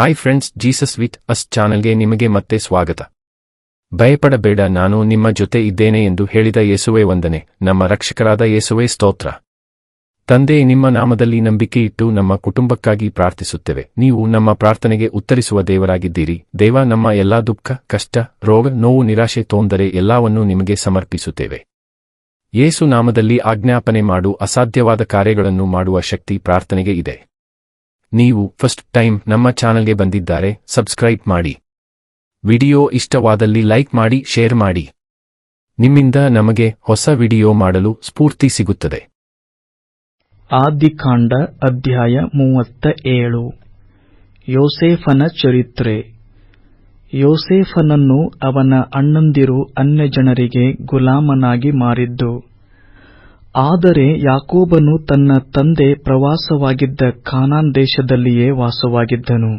Hi friends, Jesus with us ಚಾನಲ್ಗೆ ನಿಮಗೆ ಮತ್ತೆ ಸ್ವಾಗತ. ಭಯಪಡಬೇಡ, ನಾನು ನಿಮ್ಮ ಜೊತೆ ಇದ್ದೇನೆ ಎಂದು ಹೇಳಿದ ಯೇಸುವೇ ವಂದನೆ. ನಮ್ಮ ರಕ್ಷಕರಾದ ಯೇಸುವೇ ಸ್ತೋತ್ರ. ತಂದೆ, ನಿಮ್ಮ ನಾಮದಲ್ಲಿ ನಂಬಿಕೆಯಿಟ್ಟು ನಮ್ಮ ಕುಟುಂಬಕ್ಕಾಗಿ ಪ್ರಾರ್ಥಿಸುತ್ತೇವೆ. ನೀವು ನಮ್ಮ ಪ್ರಾರ್ಥನೆಗೆ ಉತ್ತರಿಸುವ ದೇವರಾಗಿದ್ದೀರಿ. ದೇವ, ನಮ್ಮ ಎಲ್ಲಾ ದುಃಖ, ಕಷ್ಟ, ರೋಗ, ನೋವು, ನಿರಾಶೆ, ತೊಂದರೆ ಎಲ್ಲವನ್ನೂ ನಿಮಗೆ ಸಮರ್ಪಿಸುತ್ತೇವೆ. ಯೇಸು ನಾಮದಲ್ಲಿ ಆಜ್ಞಾಪನೆ ಮಾಡು. ಅಸಾಧ್ಯವಾದ ಕಾರ್ಯಗಳನ್ನು ಮಾಡುವ ಶಕ್ತಿ ಪ್ರಾರ್ಥನೆಗೆ ಇದೆ. ನೀವು ಫಸ್ಟ್ ಟೈಮ್ ನಮ್ಮ ಚಾನಲ್ಗೆ ಬಂದಿದ್ದಾರೆ, ಸಬ್ಸ್ಕ್ರೈಬ್ ಮಾಡಿ. ವಿಡಿಯೋ ಇಷ್ಟವಾದಲ್ಲಿ ಲೈಕ್ ಮಾಡಿ, ಶೇರ್ ಮಾಡಿ. ನಿಮ್ಮಿಂದ ನಮಗೆ ಹೊಸ ವಿಡಿಯೋ ಮಾಡಲು ಸ್ಫೂರ್ತಿ ಸಿಗುತ್ತದೆ. ಆದಿಕಾಂಡ ಅಧ್ಯಾಯ 37. ಯೋಸೇಫನ ಚರಿತ್ರೆ. ಯೋಸೇಫನನ್ನು ಅವನ ಅಣ್ಣಂದಿರು ಅನ್ಯಜನರಿಗೆ ಗುಲಾಮನಾಗಿ ಮಾರಿದ್ದು. ಆದರೆ ಯಾಕೋಬನು ತನ್ನ ತಂದೆ ಪ್ರವಾಸವಾಗಿದ್ದ ಕಾನಾನ್ ದೇಶದಲ್ಲಿಯೇ ವಾಸವಾಗಿದ್ದನು.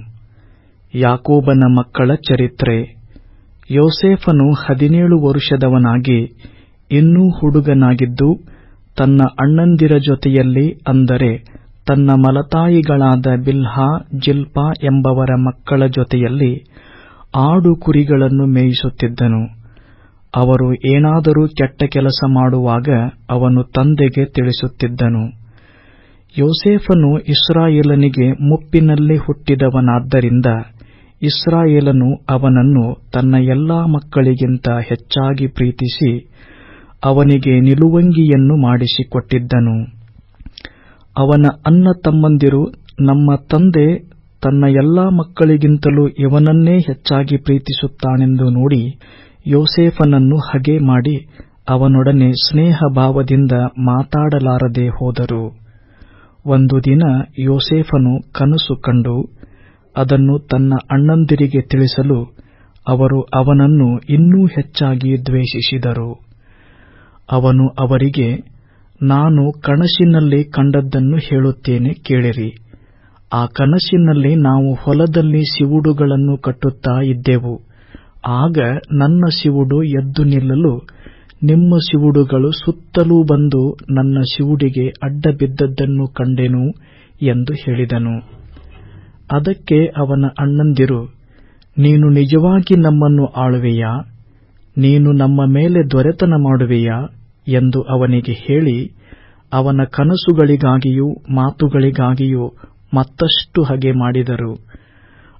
ಯಾಕೋಬನ ಮಕ್ಕಳ ಚರಿತ್ರೆ. ಯೋಸೇಫನು 17 ವರುಷದವನಾಗಿ ಇನ್ನೂ ಹುಡುಗನಾಗಿದ್ದು, ತನ್ನ ಅಣ್ಣಂದಿರ ಜೊತೆಯಲ್ಲಿ, ಅಂದರೆ ತನ್ನ ಮಲತಾಯಿಗಳಾದ ಬಿಲ್ಹಾ, ಜಿಲ್ಪಾ ಎಂಬವರ ಮಕ್ಕಳ ಜೊತೆಯಲ್ಲಿ ಆಡು ಕುರಿಗಳನ್ನು ಮೇಯಿಸುತ್ತಿದ್ದನು. ಅವರು ಏನಾದರೂ ಕೆಟ್ಟ ಕೆಲಸ ಮಾಡುವಾಗ ಅವನು ತಂದೆಗೆ ತಿಳಿಸುತ್ತಿದ್ದನು. ಯೋಸೇಫನು ಇಸ್ರಾಯೇಲನಿಗೆ ಮುಪ್ಪಿನಲ್ಲಿ ಹುಟ್ಟಿದವನಾದ್ದರಿಂದ ಇಸ್ರಾಯೇಲನು ಅವನನ್ನು ತನ್ನ ಎಲ್ಲಾ ಮಕ್ಕಳಿಗಿಂತ ಹೆಚ್ಚಾಗಿ ಪ್ರೀತಿಸಿ ಅವನಿಗೆ ನಿಲುವಂಗಿಯನ್ನು ಮಾಡಿಸಿಕೊಟ್ಟಿದ್ದನು. ಅವನ ಅಣ್ಣ ತಮ್ಮಂದಿರು, ನಮ್ಮ ತಂದೆ ತನ್ನ ಎಲ್ಲಾ ಮಕ್ಕಳಿಗಿಂತಲೂ ಇವನನ್ನೇ ಹೆಚ್ಚಾಗಿ ಪ್ರೀತಿಸುತ್ತಾನೆಂದು ನೋಡಿ ಯೋಸೇಫನನ್ನು ಹಗೆ ಮಾಡಿ ಅವನೊಡನೆ ಸ್ನೇಹ ಭಾವದಿಂದ ಮಾತಾಡಲಾರದೆ ಹೋದರು. ಒಂದು ದಿನ ಯೋಸೇಫನು ಕನಸು ಕಂಡು ಅದನ್ನು ತನ್ನ ಅಣ್ಣಂದಿರಿಗೆ ತಿಳಿಸಲು ಅವರು ಅವನನ್ನು ಇನ್ನೂ ಹೆಚ್ಚಾಗಿ ದ್ವೇಷಿಸಿದರು. ಅವನು ಅವರಿಗೆ, ನಾನು ಕನಸಿನಲ್ಲಿ ಕಂಡದ್ದನ್ನು ಹೇಳುತ್ತೇನೆ, ಕೇಳಿರಿ. ಆ ಕನಸಿನಲ್ಲಿ ನಾವು ಹೊಲದಲ್ಲಿ ಸಿವುಡುಗಳನ್ನು ಕಟ್ಟುತ್ತಾ ಇದ್ದೆವು. ಆಗ ನನ್ನ ಸಿವುಡು ಎದ್ದು ನಿಲ್ಲಲು ನಿಮ್ಮ ಸಿವುಡುಗಳು ಸುತ್ತಲೂ ಬಂದು ನನ್ನ ಸಿವುಡಿಗೆ ಅಡ್ಡ ಬಿದ್ದದ್ದನ್ನು ಕಂಡೆನು ಎಂದು ಹೇಳಿದನು. ಅದಕ್ಕೆ ಅವನ ಅಣ್ಣಂದಿರು, ನೀನು ನಿಜವಾಗಿ ನಮ್ಮನ್ನು ಆಳುವೆಯಾ? ನೀನು ನಮ್ಮ ಮೇಲೆ ದೊರೆತನ ಮಾಡುವೆಯಾ ಎಂದು ಅವನಿಗೆ ಹೇಳಿ, ಅವನ ಕನಸುಗಳಿಗಾಗಿಯೂ ಮಾತುಗಳಿಗಾಗಿಯೂ ಮತ್ತಷ್ಟು ಹಗೆ ಮಾಡಿದರು.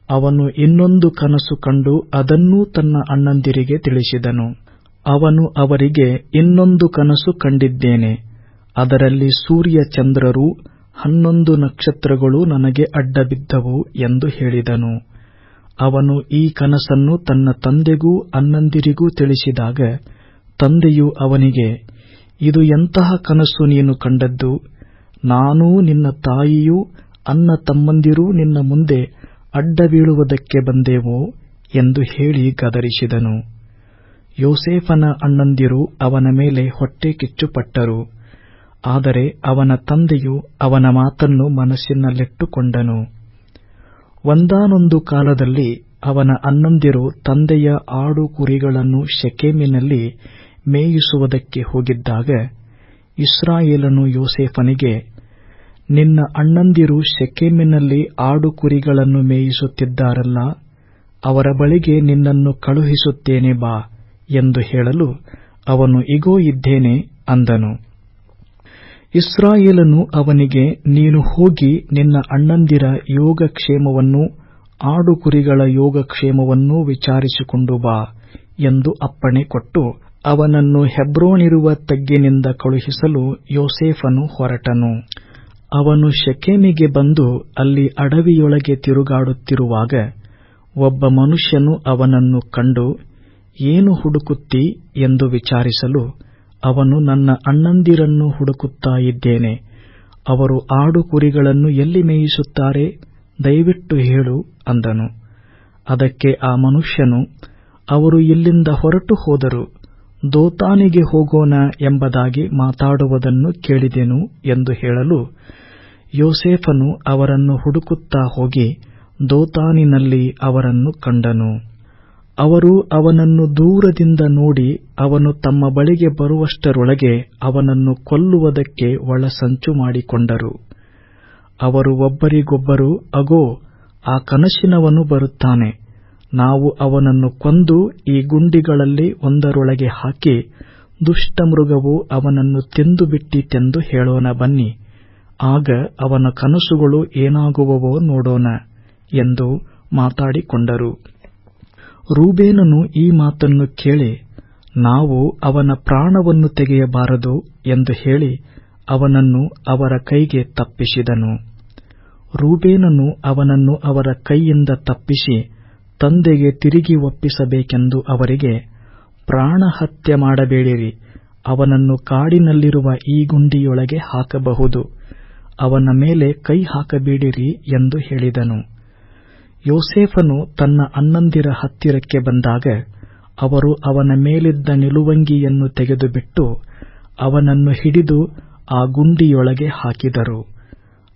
ಅವನು ಇನ್ನೊಂದು ಕನಸು ಕಂಡು ಅದನ್ನೂ ತನ್ನ ಅಣ್ಣಂದಿರಿಗೆ ತಿಳಿಸಿದನು. ಅವನು ಅವರಿಗೆ, ಇನ್ನೊಂದು ಕನಸು ಕಂಡಿದ್ದೇನೆ. ಅದರಲ್ಲಿ ಸೂರ್ಯ ಚಂದ್ರರೂ 11 ನಕ್ಷತ್ರಗಳು ನನಗೆ ಅಡ್ಡಬಿದ್ದವು ಎಂದು ಹೇಳಿದನು. ಅವನು ಈ ಕನಸನ್ನು ತನ್ನ ತಂದೆಗೂ ಅಣ್ಣಂದಿರಿಗೂ ತಿಳಿಸಿದಾಗ ತಂದೆಯು ಅವನಿಗೆ, ಇದು ಎಂತಹ ಕನಸು ನೀನು ಕಂಡದ್ದು? ನಾನೂ ನಿನ್ನ ತಾಯಿಯೂ ಅಣ್ಣ ತಮ್ಮಂದಿರೂ ನಿನ್ನ ಮುಂದೆ ಅಡ್ಡ ಬೀಳುವುದಕ್ಕೆ ಬಂದೆವೋ ಎಂದು ಹೇಳಿ ಗದರಿಸಿದನು. ಯೋಸೇಫನ ಅಣ್ಣಂದಿರು ಅವನ ಮೇಲೆ ಹೊಟ್ಟೆ ಕಿಚ್ಚುಪಟ್ಟರು. ಆದರೆ ಅವನ ತಂದೆಯು ಅವನ ಮಾತನ್ನು ಮನಸ್ಸಿನಲ್ಲಿಟ್ಟುಕೊಂಡನು. ಒಂದಾನೊಂದು ಕಾಲದಲ್ಲಿ ಅವನ ಅಣ್ಣಂದಿರು ತಂದೆಯ ಆಡು ಕುರಿಗಳನ್ನು ಶೆಕೆಮಿನಲ್ಲಿ ಮೇಯಿಸುವುದಕ್ಕೆ ಹೋಗಿದ್ದಾಗ ಇಸ್ರಾಯೇಲನು ಯೋಸೇಫನಿಗೆ, ನಿನ್ನ ಅಣ್ಣಂದಿರು ಶೆಕೆಮಿನಲ್ಲಿ ಆಡು ಕುರಿಗಳನ್ನು ಮೇಯಿಸುತ್ತಿದ್ದಾರಲ್ಲ, ಅವರ ಬಳಿಗೆ ನಿನ್ನನ್ನು ಕಳುಹಿಸುತ್ತೇನೆ ಬಾ ಎಂದು ಹೇಳಲು ಅವನು, ಇಗೋ ಇದ್ದೇನೆ ಅಂದನು. ಇಸ್ರಾಯೇಲನು ಅವನಿಗೆ, ನೀನು ಹೋಗಿ ನಿನ್ನ ಅಣ್ಣಂದಿರ ಯೋಗಕ್ಷೇಮವನ್ನೂ ಆಡು ಕುರಿಗಳ ಯೋಗಕ್ಷೇಮವನ್ನೂ ವಿಚಾರಿಸಿಕೊಂಡು ಬಾ ಎಂದು ಅಪ್ಪಣೆ ಕೊಟ್ಟು ಅವನನ್ನು ಹೆಬ್ರೋನಿರುವ ತಗ್ಗಿನಿಂದ ಕಳುಹಿಸಲು ಯೋಸೇಫನು ಹೊರಟನು. ಅವನು ಶೆಕೆಮಿಗೆ ಬಂದು ಅಲ್ಲಿ ಅಡವಿಯೊಳಗೆ ತಿರುಗಾಡುತ್ತಿರುವಾಗ ಒಬ್ಬ ಮನುಷ್ಯನು ಅವನನ್ನು ಕಂಡು, ಏನು ಹುಡುಕುತ್ತೀ ಎಂದು ವಿಚಾರಿಸಲು ಅವನು, ನನ್ನ ಅಣ್ಣಂದಿರನ್ನು ಹುಡುಕುತ್ತಾ ಇದ್ದೇನೆ. ಅವರು ಆಡು ಕುರಿಗಳನ್ನು ಎಲ್ಲಿ ಮೇಯಿಸುತ್ತಾರೆ? ದಯವಿಟ್ಟು ಹೇಳು ಅಂದನು. ಅದಕ್ಕೆ ಆ ಮನುಷ್ಯನು, ಅವರು ಇಲ್ಲಿಂದ ಹೊರಟು ಹೋದರು, ದೋತಾನಿಗೆ ಹೋಗೋಣ ಎಂಬುದಾಗಿ ಮಾತಾಡುವುದನ್ನು ಕೇಳಿದೆನು ಎಂದು ಹೇಳಲು, ಯೋಸೇಫನು ಅವರನ್ನು ಹುಡುಕುತ್ತಾ ಹೋಗಿ ದೋತಾನಿನಲ್ಲಿ ಅವರನ್ನು ಕಂಡನು. ಅವರು ಅವನನ್ನು ದೂರದಿಂದ ನೋಡಿ ಅವನು ತಮ್ಮ ಬಳಿಗೆ ಬರುವಷ್ಟರೊಳಗೆ ಅವನನ್ನು ಕೊಲ್ಲುವುದಕ್ಕೆ ಒಳಸಂಚು ಮಾಡಿಕೊಂಡರು. ಅವರು ಒಬ್ಬರಿಗೊಬ್ಬರು, ಅಗೋ, ಆ ಕನಸಿನವನು ಬರುತ್ತಾನೆ. ನಾವು ಅವನನ್ನು ಕೊಂದು ಈ ಗುಂಡಿಗಳಲ್ಲಿ ಒಂದರೊಳಗೆ ಹಾಕಿ ದುಷ್ಟಮೃಗವು ಅವನನ್ನು ತಿಂದುಬಿಟ್ಟಿತೆಂದು ಹೇಳೋಣ ಬನ್ನಿ. ಆಗ ಅವನ ಕನಸುಗಳು ಏನಾಗುವವೋ ನೋಡೋಣ ಎಂದು ಮಾತಾಡಿಕೊಂಡರು. ರೂಬೇನನು ಈ ಮಾತನ್ನು ಕೇಳಿ, ನಾವು ಅವನ ಪ್ರಾಣವನ್ನು ತೆಗೆಯಬಾರದು ಎಂದು ಹೇಳಿ ಅವನನ್ನು ಅವರ ಕೈಗೆ ತಪ್ಪಿಸಿದನು. ರೂಬೇನನು ಅವನನ್ನು ಅವರ ಕೈಯಿಂದ ತಪ್ಪಿಸಿ ತಂದೆಗೆ ತಿರುಗಿ ಒಪ್ಪಿಸಬೇಕೆಂದು ಅವರಿಗೆ, ಪ್ರಾಣಹತ್ಯೆ ಮಾಡಬೇಡಿರಿ, ಅವನನ್ನು ಕಾಡಿನಲ್ಲಿರುವ ಈ ಗುಂಡಿಯೊಳಗೆ ಹಾಕಬಹುದು, ಅವನ ಮೇಲೆ ಕೈ ಹಾಕಬೇಡಿರಿ ಎಂದು ಹೇಳಿದನು. ಯೋಸೇಫನು ತನ್ನ ಅಣ್ಣಂದಿರ ಹತ್ತಿರಕ್ಕೆ ಬಂದಾಗ ಅವರು ಅವನ ಮೇಲಿದ್ದ ನಿಲುವಂಗಿಯನ್ನು ತೆಗೆದುಬಿಟ್ಟು ಅವನನ್ನು ಹಿಡಿದು ಆ ಗುಂಡಿಯೊಳಗೆ ಹಾಕಿದರು.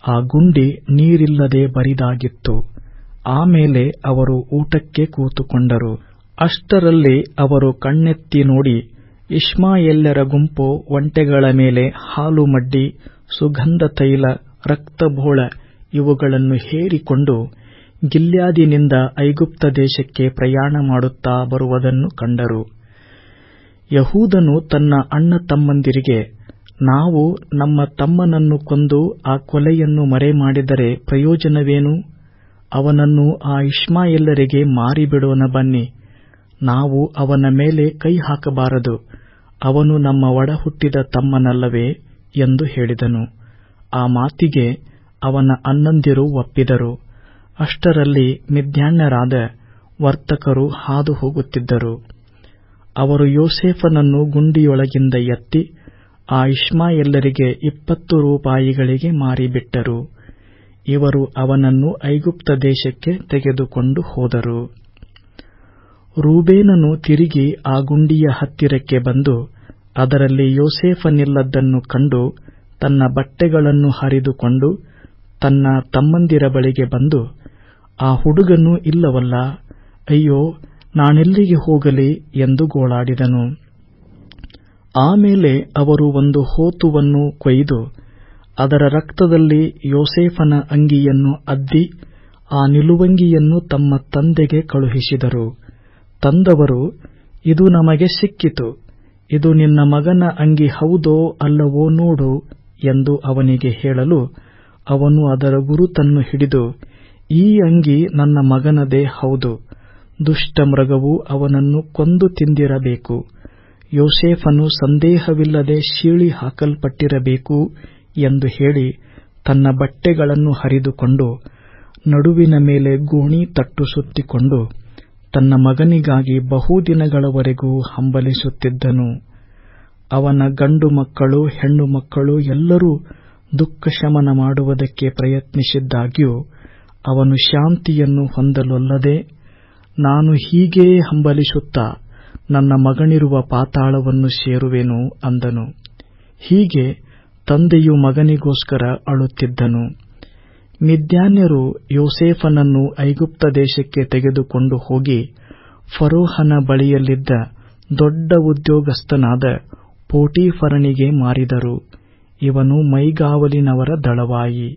ಆ ಗುಂಡಿ ನೀರಿಲ್ಲದೆ ಬರಿದಾಗಿತ್ತು. ಆಮೇಲೆ ಅವರು ಊಟಕ್ಕೆ ಕೂತುಕೊಂಡರು. ಅಷ್ಟರಲ್ಲಿ ಅವರು ಕಣ್ಣೆತ್ತಿ ನೋಡಿ, ಇಷ್ಮಾಯೇಲ್ಯರ ಗುಂಪು ಒಂಟೆಗಳ ಮೇಲೆ ಹಾಲು ಮಡ್ಡಿ, ಸುಗಂಧ ತೈಲ, ರಕ್ತಬೋಳ ಇವುಗಳನ್ನು ಹೇರಿಕೊಂಡು ಗಿಲ್ಯಾದಿನಿಂದ ಐಗುಪ್ತ ದೇಶಕ್ಕೆ ಪ್ರಯಾಣ ಮಾಡುತ್ತಾ ಬರುವುದನ್ನು ಕಂಡರು. ಯಹೂದನು ತನ್ನ ಅಣ್ಣ ತಮ್ಮಂದಿರಿಗೆ, ನಾವು ನಮ್ಮ ತಮ್ಮನನ್ನು ಕೊಂದು ಆ ಕೊಲೆಯನ್ನು ಮರೆಮಾಡಿದರೆ ಪ್ರಯೋಜನವೇನು? ಅವನನ್ನು ಆ ಇಷ್ಮಾಯೇಲ್ಯರಿಗೆ ಮಾರಿಬಿಡೋಣ ಬನ್ನಿ, ನಾವು ಅವನ ಮೇಲೆ ಕೈ ಹಾಕಬಾರದು, ಅವನು ನಮ್ಮ ಒಡಹುಟ್ಟಿದ ತಮ್ಮನಲ್ಲವೇ ಎಂದು ಹೇಳಿದನು. ಆ ಮಾತಿಗೆ ಅವನ ಅಣ್ಣಂದಿರು ಒಪ್ಪಿದರು. ಅಷ್ಟರಲ್ಲಿ ಮಿದ್ಯಾನ್ಯರಾದ ವರ್ತಕರು ಹಾದು ಹೋಗುತ್ತಿದ್ದರು. ಅವರು ಯೋಸೇಫನನ್ನು ಗುಂಡಿಯೊಳಗಿಂದ ಎತ್ತಿ ಆ ಇಷ್ಮಾಯೇಲ್ಯರಿಗೆ 20 ರೂಪಾಯಿಗಳಿಗೆ ಮಾರಿಬಿಟ್ಟರು. ಇವರು ಅವನನ್ನು ಐಗುಪ್ತ ದೇಶಕ್ಕೆ ತೆಗೆದುಕೊಂಡು ಹೋದರು. ರೂಬೇನನು ತಿರುಗಿ ಆ ಗುಂಡಿಯ ಹತ್ತಿರಕ್ಕೆ ಬಂದು ಅದರಲ್ಲಿ ಯೋಸೇಫನಿಲ್ಲದ್ದನ್ನು ಕಂಡು ತನ್ನ ಬಟ್ಟೆಗಳನ್ನು ಹರಿದುಕೊಂಡು ತನ್ನ ತಮ್ಮಂದಿರ ಬಳಿಗೆ ಬಂದು, ಆ ಹುಡುಗನು ಇಲ್ಲವಲ್ಲ, ಅಯ್ಯೋ, ನಾನೆಲ್ಲಿಗೆ ಹೋಗಲಿ ಎಂದು ಗೋಳಾಡಿದನು. ಆಮೇಲೆ ಅವರು ಒಂದು ಹೋತುವನ್ನು ಕೊಯ್ದು ಅದರ ರಕ್ತದಲ್ಲಿ ಯೋಸೇಫನ ಅಂಗಿಯನ್ನು ಅದ್ದಿ ಆ ನಿಲುವಂಗಿಯನ್ನು ತಮ್ಮ ತಂದೆಗೆ ಕಳುಹಿಸಿದರು. ತಂದವರು, ಇದು ನಮಗೆ ಸಿಕ್ಕಿತು, ಇದು ನಿನ್ನ ಮಗನ ಅಂಗಿ ಹೌದೋ ಅಲ್ಲವೋ ನೋಡು ಎಂದು ಅವನಿಗೆ ಹೇಳಲು, ಅವನು ಅದರ ಗುರುತನ್ನು ಹಿಡಿದು, ಈ ಅಂಗಿ ನನ್ನ ಮಗನದೇ ಹೌದು, ದುಷ್ಟ ಮೃಗವು ಅವನನ್ನು ಕೊಂದು ತಿಂದಿರಬೇಕು, ಯೋಸೇಫನು ಸಂದೇಹವಿಲ್ಲದೆ ಸೀಳಿ ಹಾಕಲ್ಪಟ್ಟಿರಬೇಕು ಎಂದು ಹೇಳಿ ತನ್ನ ಬಟ್ಟೆಗಳನ್ನು ಹರಿದುಕೊಂಡು ನಡುವಿನ ಮೇಲೆ ಗೋಣಿ ತಟ್ಟು ಸುತ್ತಿಕೊಂಡು ತನ್ನ ಮಗನಿಗಾಗಿ ಬಹುದಿನಗಳವರೆಗೂ ಹಂಬಲಿಸುತ್ತಿದ್ದನು. ಅವನ ಗಂಡು ಮಕ್ಕಳು ಹೆಣ್ಣು ಮಕ್ಕಳು ಎಲ್ಲರೂ ದುಃಖಶಮನ ಮಾಡುವುದಕ್ಕೆ ಪ್ರಯತ್ನಿಸಿದ್ದಾಗ್ಯೂ ಅವನು ಶಾಂತಿಯನ್ನು ಹೊಂದಲೊಲ್ಲದೆ, ನಾನು ಹೀಗೇ ಹಂಬಲಿಸುತ್ತಾ ನನ್ನ ಮಗನಿರುವ ಪಾತಾಳವನ್ನು ಸೇರುವೆನು ಅಂದನು. ಹೀಗೆ ತಂದೆಯು ಮಗನಿಗೋಸ್ಕರ ಅಳುತ್ತಿದ್ದನು. ಮಿದ್ಯಾನ್ಯರು ಯೋಸೇಫನನ್ನು ಐಗುಪ್ತ ದೇಶಕ್ಕೆ ತೆಗೆದುಕೊಂಡು ಹೋಗಿ ಫರೋಹನ ಬಳಿಯಲ್ಲಿದ್ದ ದೊಡ್ಡ ಉದ್ಯೋಗಸ್ಥನಾದ ಪೋಟೀಫರನಿಗೆ ಮಾರಿದರು. ಇವನು ಮೈಗಾವಲಿನವರ ದಳವಾಯಿ.